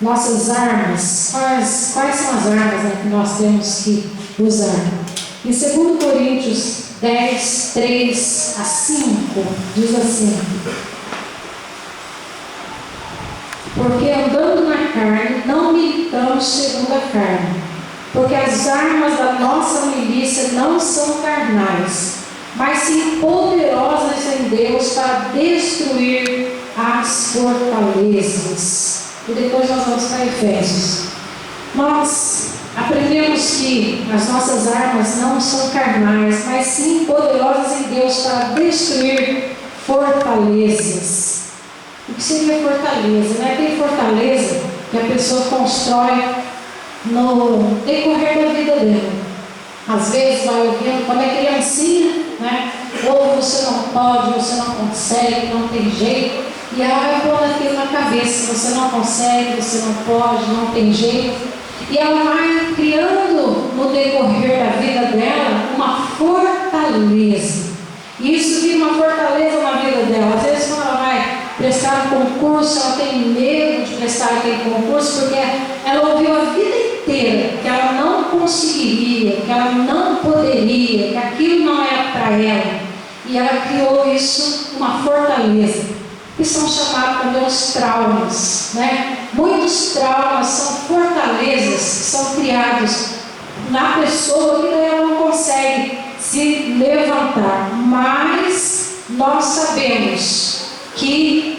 nossas armas. Quais são as armas, né, que nós temos que usar? Em 2 Coríntios 10, 3 a 5, diz assim: porque andando na carne, não militamos segundo a carne, porque as armas da nossa milícia não são carnais, mas sim poderosas em Deus para destruir as fortalezas. E depois nós vamos para Efésios. Nós aprendemos que as nossas armas não são carnais, mas sim poderosas em Deus para destruir fortalezas. O que seria fortaleza? Né? Tem fortaleza que a pessoa constrói no decorrer da vida dela. Às vezes vai ouvindo, quando é criancinha, né? Ou você não pode, você não consegue, não tem jeito, e ela vai pondo aquilo na cabeça: você não consegue, você não pode, não tem jeito, e ela vai criando no decorrer da vida dela uma fortaleza, e isso vira uma fortaleza na vida dela. Às vezes, quando ela vai prestar um concurso, ela tem medo de prestar aquele concurso, porque ela ouviu a vida inteira que ela não conseguiria, que ela não poderia, que aquilo não era para ela, e ela criou isso, uma fortaleza, que são chamados também os traumas, né? Muitos traumas são fortalezas que são criados na pessoa, que daí ela não consegue se levantar. Mas nós sabemos que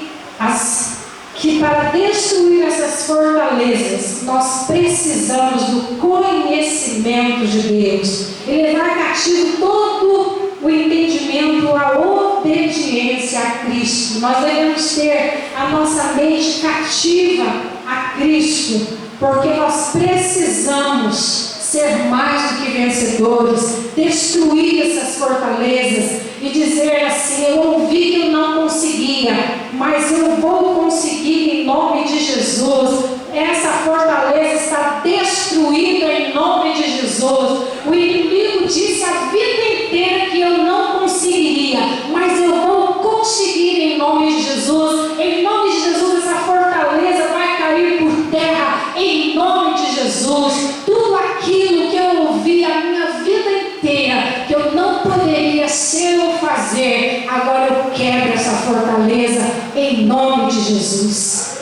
para destruir essas fortalezas, nós precisamos do conhecimento de Deus e levar cativo todo o entendimento, a obediência a Cristo. Nós devemos ter a nossa mente cativa a Cristo, porque nós precisamos ser mais do que vencedores, destruir essas fortalezas e dizer assim: eu ouvi que eu não conseguia, mas eu vou conseguir em nome de Jesus. Essa fortaleza está destruída em nome de Jesus. O inimigo disse a vida inteira que eu não conseguiria, mas eu vou conseguir em nome de Jesus. Em nome de Jesus, essa fortaleza vai cair por terra em nome de Jesus. Tudo aquilo que eu ouvi a minha vida inteira que eu não poderia ser ou fazer, agora eu quebro essa fortaleza em nome de Jesus.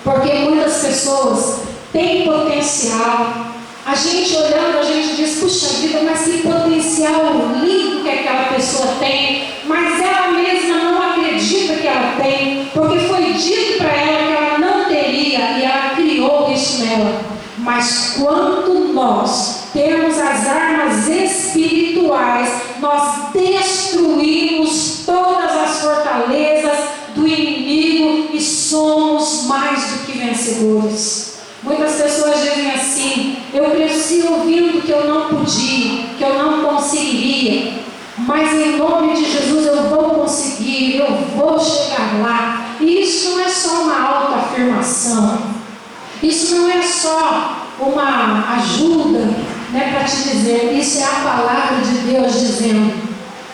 Porque muitas pessoas têm potencial. A gente olhando, a gente diz: puxa vida, mas que potencial lindo que aquela pessoa tem, mas ela mesma não acredita que ela tem, porque foi dito para ela que ela não teria, e ela criou isso nela. Mas quando nós temos as armas espirituais, nós destruímos todas as fortalezas do inimigo e somos mais do que vencedores. Muitas pessoas dizem assim: eu cresci ouvindo que eu não podia, que eu não conseguiria, mas em nome de Jesus eu vou conseguir, eu vou chegar lá. E isso não é só uma autoafirmação, isso não é só uma ajuda, né, para te dizer. Isso é a palavra de Deus dizendo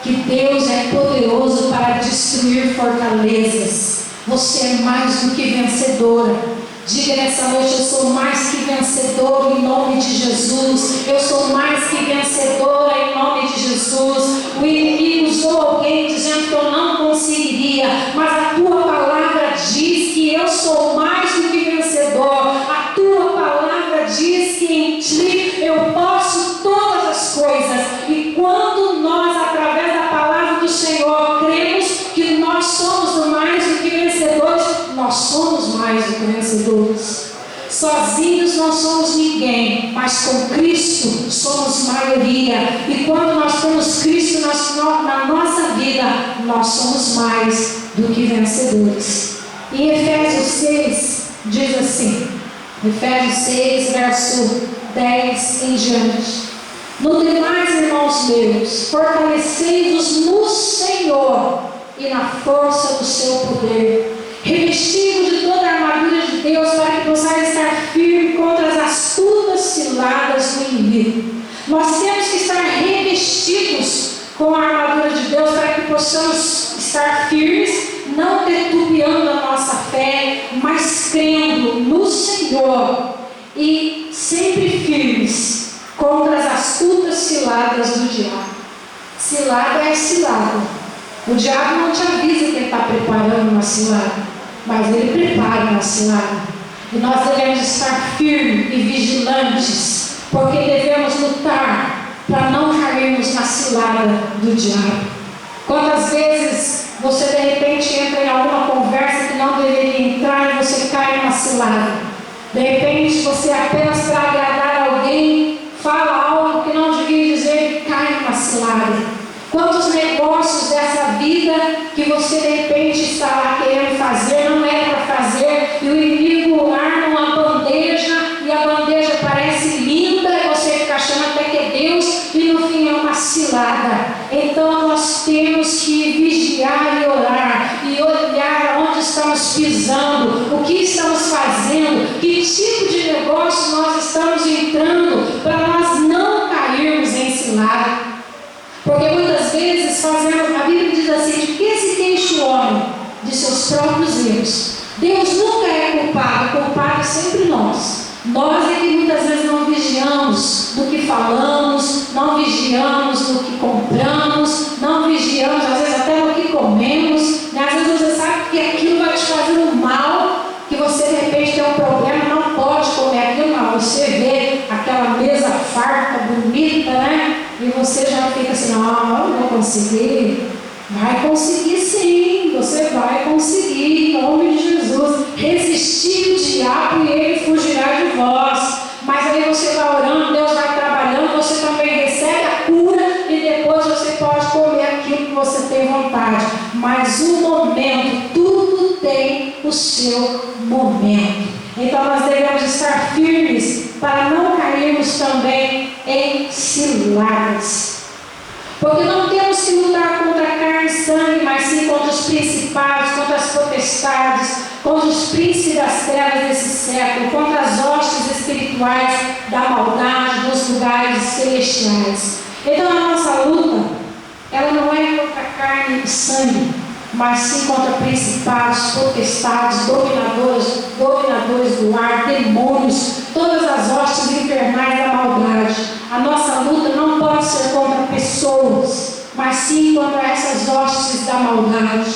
que Deus é poderoso para destruir fortalezas. Você é mais do que vencedora. Diga nessa noite: eu sou mais que vencedor em nome de Jesus. Eu sou mais que vencedora em nome de Jesus. O inimigo usou alguém dizendo que eu não conseguiria, mas a tua palavra diz que eu sou mais do que vencedor. A tua palavra diz que em ti eu posso todas as coisas. E quando nós, através da palavra do Senhor, cremos que nós somos mais do que vencedores, nós somos mais do que vencedores. Sozinhos não somos ninguém, mas com Cristo somos maioria. E quando nós temos Cristo na nossa vida, nós somos mais do que vencedores. E Efésios 6 diz assim, Efésios 6, verso 10 em diante: no demais, irmãos meus, fortalecei-vos no Senhor e na força do seu poder, revestidos de toda a armadura de Deus, para que possais estar firme contra as astutas ciladas do inimigo. Nós temos que estar revestidos com a armadura de Deus para que possamos estar firmes, não titubeando a nossa fé, mas crendo no Senhor Senhor e sempre firmes contra as astutas ciladas do diabo. Cilada é cilada. O diabo não te avisa que ele está preparando uma cilada, mas ele prepara uma cilada. E nós devemos estar firmes e vigilantes, porque devemos lutar para não cairmos na cilada do diabo. Quantas vezes você de repente entra em alguma conversa que não deveria entrar e você cai numa cilada? De repente você apenas para agradar alguém fala algo que não devia dizer e cai numa cilada. Quantos negócios dessa vida que você de repente está lá querendo fazer, não é para fazer, e o inimigo arma uma bandeja, e a bandeja parece linda, e você fica achando até que é Deus, e no fim é uma cilada. Então nós temos que vigiar e orar, e olhar onde estamos pisando, o que estamos fazendo, que tipo de negócio nós estamos entrando, para nós não cairmos em cilada. Porque muitas vezes fazemos, a Bíblia diz assim: de que se queixa o homem? De seus próprios erros. Deus nunca é culpado é sempre nós. Nós é que muitas vezes não vigiamos no que falamos, não vigiamos no que compramos, não vigiamos às vezes até no que comemos, né? Às vezes você sabe que aquilo vai te fazer um mal, que você de repente tem um problema, não pode comer aquilo, mas você vê aquela mesa farta, bonita, né? E você já fica assim: não vou conseguir. Vai conseguir sim, você vai conseguir, em nome de Jesus. Resistir o diabo e ele fugirá de vós. Mas aí você vai orando, Deus vai trabalhando, você também recebe a cura e depois você pode comer aquilo que você tem vontade. Mas o momento, tudo tem o seu momento. Então nós devemos estar firmes para não cairmos também em ciladas. Porque não temos que lutar contra carne e sangue, mas sim contra os principados, contra as potestades, contra os príncipes das trevas desse século, contra as hostes espirituais da maldade dos lugares celestiais. Então a nossa luta, ela não é contra carne e sangue, mas sim contra principados, potestades, dominadores do ar, demônios, todas as hostes infernais da maldade. A nossa luta não pode ser contra pessoas, mas sim contra essas hostes da maldade.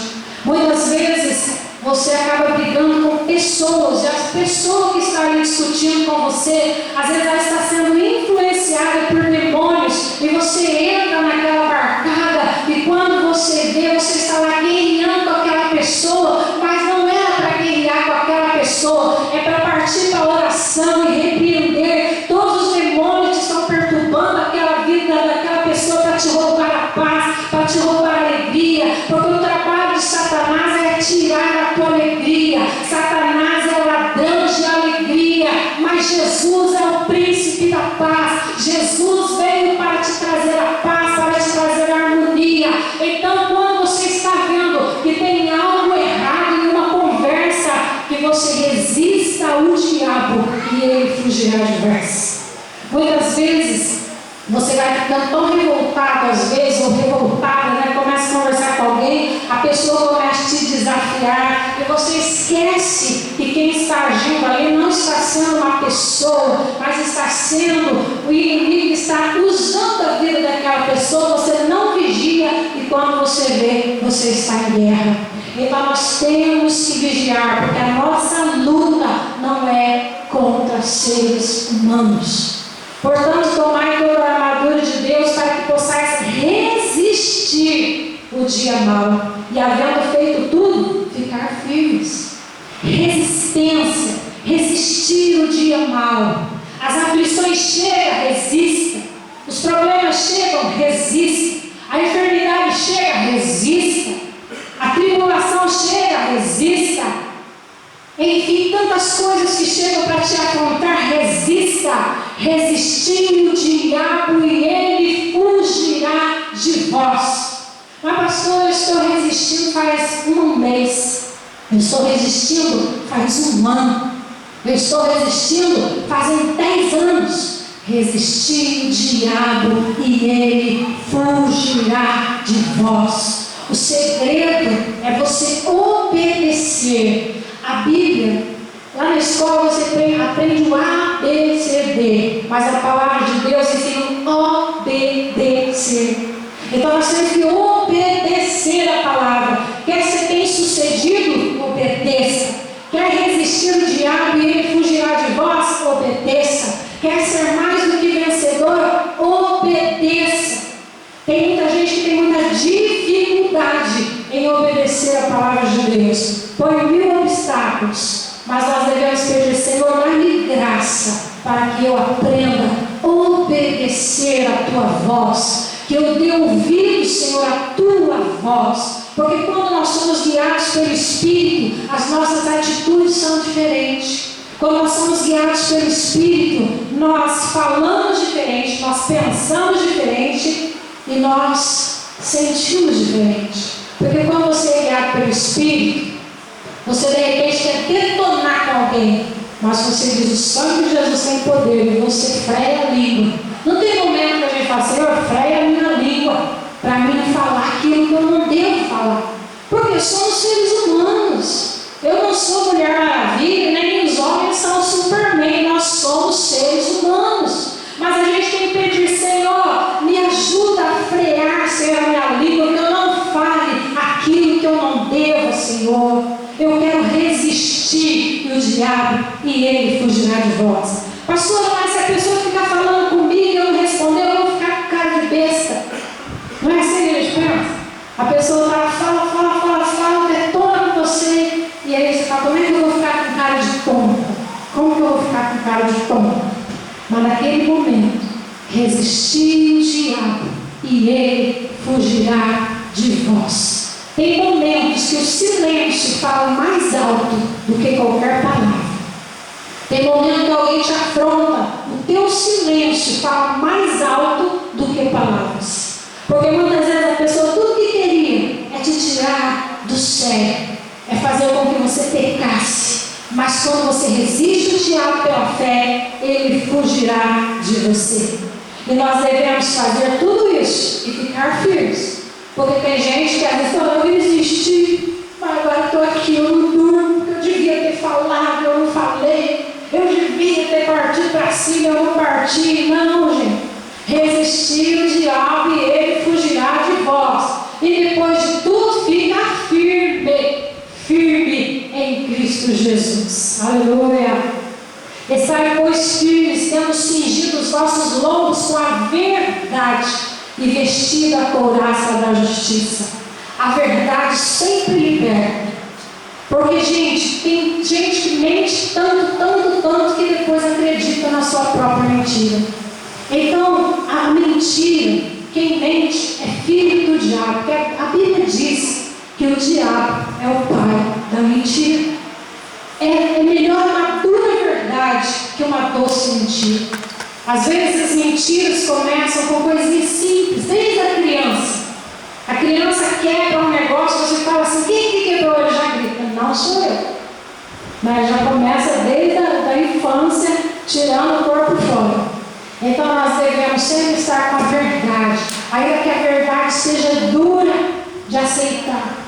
Muitas vezes você acaba brigando com pessoas, e as pessoas que estão ali discutindo com você, às vezes ela está sendo influenciada por demônios, e você entra naquela barcada, e quando você vê, você está lá guerreando com aquela pessoa, mas não era para guerrear com aquela pessoa, é para partir para a oração e repreender todos os demônios que estão perturbando aquela vida daquela pessoa, para te roubar a paz, para te roubar a alegria, porque o trabalho de Satanás é tirar a tua alegria. Satanás é o ladrão de alegria, mas Jesus é o príncipe da paz. Jesus veio para te trazer a paz, para te trazer a harmonia. Então, quando você está vendo que tem algo errado em uma conversa, que você resista ao diabo e ele fugirá de vós. Muitas vezes você vai ficando tão revoltado, às vezes, ou revoltada, né? Começa a conversar com alguém, a pessoa começa a te desafiar, e você esquece que quem está agindo ali não está sendo uma pessoa, mas está sendo o inimigo que está usando a vida daquela pessoa. Você não vigia, e quando você vê, você está em guerra. Então nós temos que vigiar, porque a nossa luta não é contra seres humanos. Portanto, tomai toda a armadura de Deus para que possais resistir o dia mau, e havendo feito tudo, ficar firmes. Resistência, resistir o dia mau. As aflições chegam, resista. Os problemas chegam, resista. A enfermidade chega, resista. A tribulação chega, resista. Enfim, tantas coisas que chegam para te afrontar, resista. Resistir o diabo e ele fugirá de vós. Mas pastor, eu estou resistindo faz um mês. Eu estou resistindo faz um ano. Eu estou resistindo fazem 10 anos. Resistir o diabo e ele fugirá de vós. O segredo é você obedecer. A Bíblia, Lá na escola você aprende o A, B, C, D, mas a palavra de Deus ensina o obedecer. Então nós temos que obedecer a palavra. Quer ser bem sucedido? Obedeça. Quer resistir o diabo e ele fugirá de vós? Obedeça. Quer ser mais do que vencedor? Obedeça. Tem muita gente que tem muita dificuldade em obedecer a palavra de Deus. Põe 1000 obstáculos, mas nós devemos pedir: Senhor, dá-me graça para que eu aprenda a obedecer a tua voz, que eu dê ouvido, Senhor, a tua voz, porque quando nós somos guiados pelo Espírito, as nossas atitudes são diferentes. Quando nós somos guiados pelo Espírito, nós falamos diferente, nós pensamos diferente e nós sentimos diferente. Porque quando você é guiado pelo Espírito, você de repente quer detonar com alguém, mas você diz: o sangue de Jesus tem poder, e você freia a língua. Não tem momento que a gente fala: Senhor, freia a minha língua, para mim não falar aquilo que eu não devo falar. Porque somos seres humanos. Eu não sou Mulher Maravilha, nem os homens são Superman, nós somos seres humanos. Mas a gente tem que pedir: Senhor, me ajuda a frear, Senhor, a minha língua, que eu não fale aquilo que eu não devo, Senhor. Eu quero resistir o diabo e ele fugirá de vós. Pastor, mas se a pessoa ficar falando comigo e eu não responder, eu vou ficar com cara de besta. Não é assim que a gente pensa? A pessoa fala, detona com você, e aí você fala: como é que eu vou ficar com cara de tonta? Como que eu vou ficar com cara de tonta? Mas naquele momento, resistir o diabo e ele fugirá de vós. Tem momentos que o silêncio fala mais alto do que qualquer palavra. Tem momentos que alguém te afronta, o teu silêncio fala mais alto do que palavras. Porque muitas vezes a pessoa, tudo que queria é te tirar do sério, é fazer com que você pecasse. Mas quando você resiste o diabo pela fé, ele fugirá de você. E nós devemos fazer tudo isso e ficar firmes. Porque tem gente que às vezes fala: eu resisti, mas agora estou aqui, eu não durmo, eu devia ter falado, eu não falei, eu devia ter partido para cima, eu não parti. Não, gente. Resistir o diabo e ele fugirá de vós. E depois de tudo, fica firme em Cristo Jesus. Aleluia. Estai, pois, firmes, tendo cingido os vossos lombos com a verdade e vestido a couraça da justiça. A verdade sempre liberta. Porque, gente, tem gente que mente tanto que depois acredita na sua própria mentira. Então, a mentira, quem mente é filho do diabo. Porque a Bíblia diz que o diabo é o pai da mentira. É melhor uma dura verdade que uma doce mentira. Às vezes as mentiras começam com coisinhas simples, desde a criança. A criança quebra um negócio, você fala assim: quem que quebrou? Ele já grita: não sou eu. Mas já começa desde a infância, tirando o corpo fora. Então nós devemos sempre estar com a verdade, ainda que a verdade seja dura de aceitar.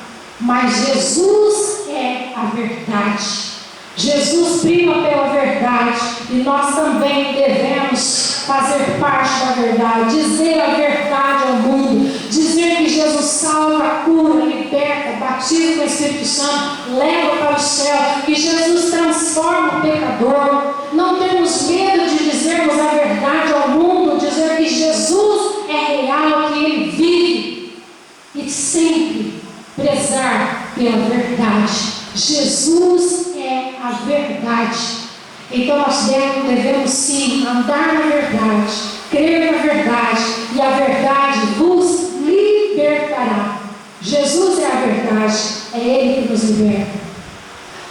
Mas Jesus é a verdade. Jesus prima pela verdade, e nós também devemos fazer parte da verdade, dizer a verdade ao mundo, dizer que Jesus salva, cura, liberta, batiza com o Espírito Santo, leva para o céu, que Jesus transforma o pecador. Não temos medo de dizermos a verdade ao mundo, dizer que Jesus é real, que Ele vive, e sempre prezar pela verdade. Jesus é a verdade. Então nós devemos sim andar na verdade, crer na verdade, e a verdade vos libertará. Jesus é a verdade, é Ele que nos liberta.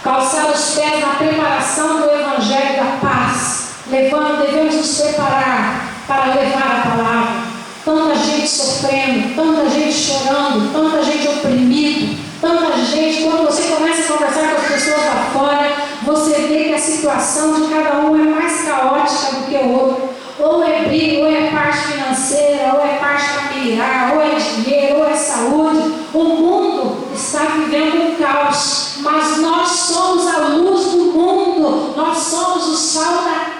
Calçar os pés na preparação do Evangelho da paz, devemos nos preparar para levar a palavra. Tanta gente sofrendo, tanta gente chorando, tanta gente oprimida, tanta gente. Quando você começa a conversar com as pessoas lá fora, você vê que a situação de cada um é mais caótica do que o outro. Ou é briga, ou é parte financeira, ou é parte familiar, ou é dinheiro, ou é saúde. O mundo está vivendo um caos, mas nós somos a luz do mundo.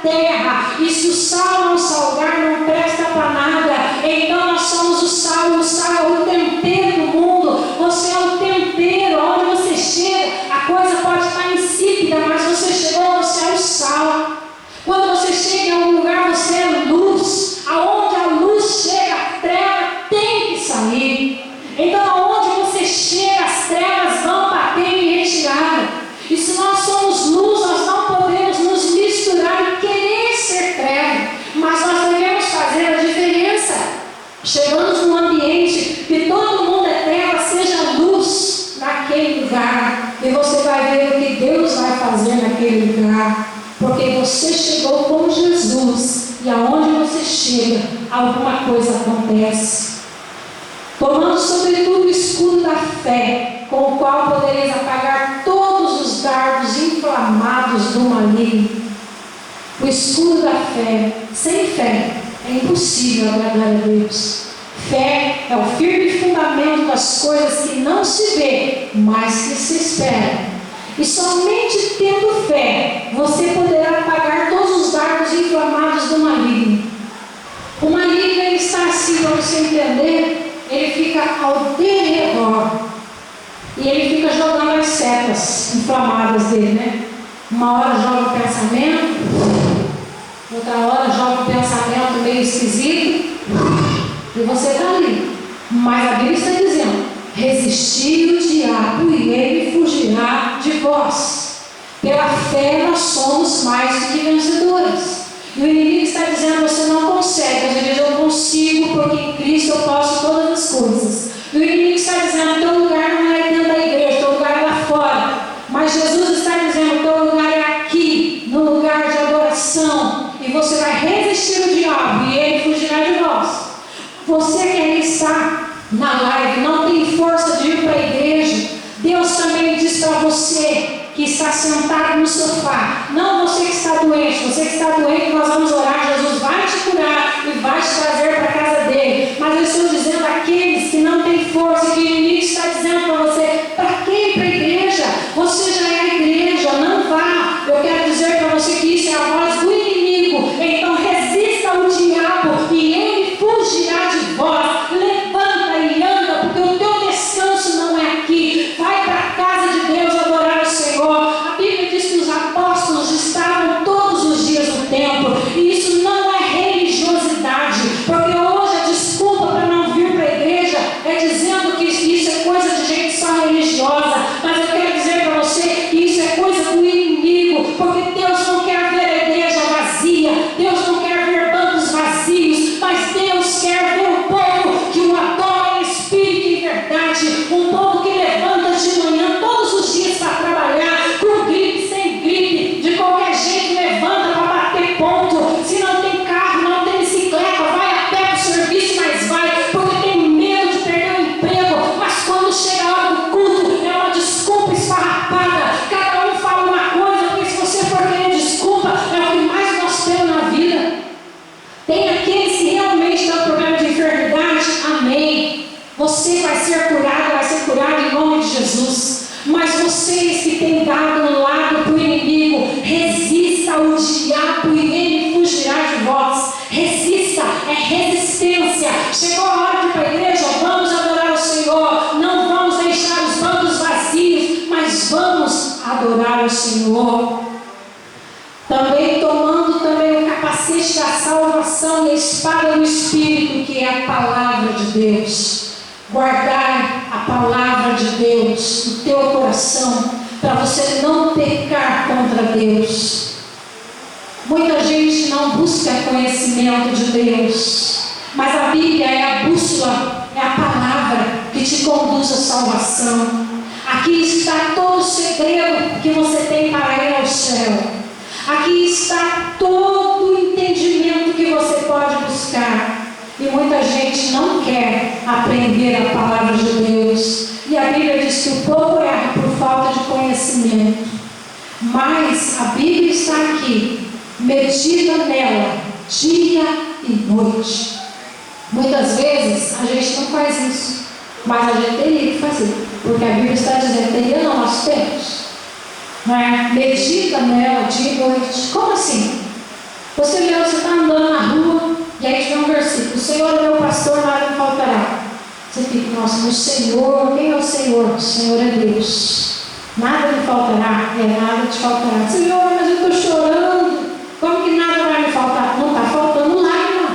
terra. E se o sal não salgar, não presta para nada. Então nós somos o sal, e o sal é o tempero do mundo. Você é o tempero. Onde você chega, a coisa pode estar insípida, mas você chegou, você é o sal. Quando você chega em algum lugar, você é luz. Aonde a luz chega, a treva tem que sair. Então aonde você chega, as trevas vão bater em retirada. E se nós somos luz, nós não podemos nos misturar e querer ser treva, mas nós devemos fazer a diferença. Chegamos num ambiente que todo mundo é treva, seja luz naquele lugar, e você vai ver o que Deus vai fazer naquele lugar, porque você chegou com Jesus, e aonde você chega, alguma coisa acontece. Tomando sobretudo o escudo da fé, com o qual podereis apagar todos os dardos inflamados do maligno. O escudo da fé. Sem fé é impossível agradar a Deus. Fé é o firme fundamento das coisas que não se vê, mas que se esperam. E somente tendo fé, você poderá apagar todos os dardos inflamados do maligno. O maligno, ele está assim, para você entender. Ele fica ao derredor e ele fica jogando as setas inflamadas dele, né? Uma hora joga o pensamento, outra hora joga o pensamento meio esquisito, e você está ali. Mas a Bíblia está dizendo: resistir o diabo e ele fugirá de vós. Pela fé nós somos mais do que vencedores. E o inimigo está dizendo: você não consegue. Às vezes eu consigo, porque em Cristo eu posso todas as coisas. E o inimigo está dizendo: teu lugar não é dentro da igreja, teu lugar é lá fora. Mas Jesus está dizendo: teu lugar é aqui, no lugar de adoração. E você vai resistir o diabo e ele fugirá de vós. Você que está na live, não tem força de ir para a igreja, Deus também diz para você que está sentado no sofá, não você que está doente. Você que está doente, nós vamos orar, Jesus vai te curar e vai te trazer para a casa dele. Mas eu estou dizendo àqueles que não têm força, que o inimigo está dizendo para você: para que ir para a igreja? Você já é a igreja, não vá. Eu quero dizer para você que isso é a voz do inimigo. Então resista ao diabo e ele fugirá de vós. Levanta e anda, porque o teu descanso não é aqui. Vai para a casa de Deus adorar o Senhor. A Bíblia diz que os apóstolos estavam todos os dias no templo, e isso não é religiosidade, porque hoje a desculpa para não vir para a igreja é dizendo que isso é coisa de gente só religiosa. Mas eu quero dizer para você que isso é coisa do inimigo, porque Deus não quer ver a igreja vazia, Deus não quer ver bancos vazios, mas Deus quer ver um povo que o adora em espírito e em verdade, um povo que levanta de manhã todos os dias para trabalhar, com gripe, sem gripe, de qualquer jeito levanta para bater ponto. Se não tem carro, não tem bicicleta, vai a pé para o serviço, mas vai, porque tem medo de perder o emprego. Mas quando chega a hora do culto, é uma desculpa esfarrapada. Cada um fala uma coisa, porque se você for querer desculpa, é o que mais nós temos na vida. Tem aqueles que realmente têm um problema de enfermidade, amém. Você vai ser curado em nome de Jesus. Mas vocês que têm dado um lado para o inimigo, resista ao diabo e ele fugirá de vós. Resista, é resistência. Chegou a hora de ir para a igreja, vamos adorar o Senhor. Não vamos deixar os bancos vazios, mas vamos adorar o Senhor. Também tomando também o capacete da salvação e a espada do Espírito, que é a palavra de Deus. Guardar a palavra de Deus no teu coração, para você não pecar contra Deus. Muita gente não busca conhecimento de Deus, mas a Bíblia é a bússola, é a palavra que te conduz à salvação. Aqui está todo o segredo que você tem para ir ao céu. Aqui está todo o entendimento que você pode buscar. E muita gente não quer aprender a palavra de Deus. E a Bíblia diz que o povo erra por falta de conhecimento. Mas a Bíblia está aqui. Medita nela dia e noite. Muitas vezes a gente não faz isso, mas a gente teria que fazer, porque a Bíblia está dizendo: teria não, nós temos. Não é? Medita nela dia e noite. Como assim? Você está andando na rua e aí tem um versículo: o Senhor é meu pastor, nada me faltará. Você fica, nossa, o Senhor, quem é o Senhor? O Senhor é Deus. Nada me faltará, nada te faltará. Senhor, mas eu estou chorando, como que nada vai me faltar? Não está faltando lágrima.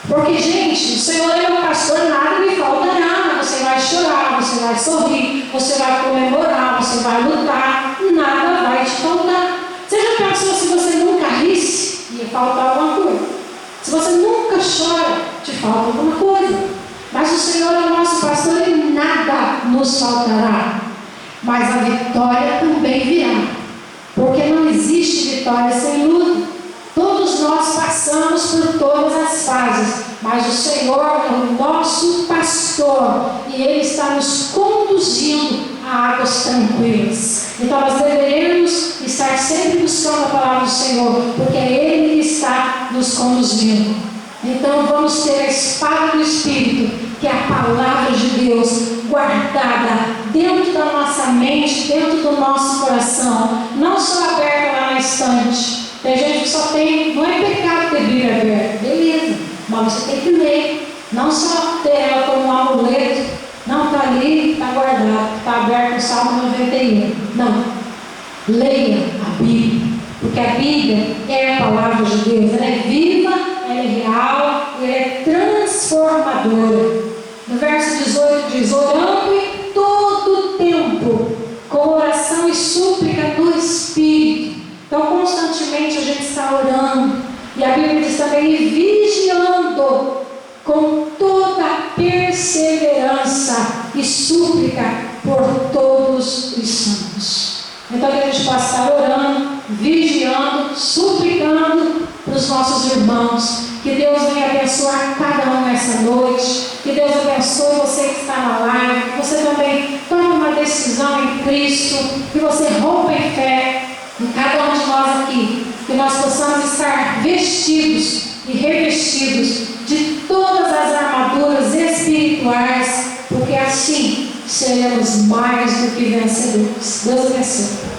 Porque, gente, o Senhor é meu pastor, nada me faltará. Você vai chorar, você vai sorrir, você vai comemorar, você vai lutar, nada vai te faltar. Você já pensou se você nunca risse, ia faltar alguma coisa? Se você nunca chora, te falta alguma coisa. Mas o Senhor é o nosso pastor e nada nos faltará. Mas a vitória também virá. Porque não existe vitória sem luta. Todos nós passamos por todas as fases. Mas o Senhor é o nosso pastor. E Ele está nos conduzindo a águas tranquilas. Então nós deveremos estar sempre buscando a palavra do Senhor. Porque é Ele que está nos conduzindo. Então vamos ter a espada do Espírito, que é a palavra de Deus, guardada dentro da nossa mente, dentro do nosso coração, não só aberta lá na estante. Tem gente que só tem, não é pecado ter Bíblia aberta, beleza, mas você tem que ler, não só ter ela como um amuleto, não está ali, está guardado, está aberto no Salmo 91, não, leia a Bíblia, porque a Bíblia é a palavra de Deus, ela é viva, ela é real, ela é transformadora. No verso 18 diz: orando em todo tempo, com oração e súplica no Espírito. Então constantemente a gente está orando. E a Bíblia diz também: e vigiando com toda perseverança e súplica por todos os santos. Então que a gente possa estar orando, vigiando, suplicando para os nossos irmãos. Que Deus venha abençoar cada um nessa noite. Que Deus abençoe você que está na live. Que você também tome uma decisão em Cristo. Que você rompa em fé em cada um de nós aqui. Que nós possamos estar vestidos e revestidos de todas as armaduras espirituais. Porque assim seremos mais do que vencedores. Deus abençoe.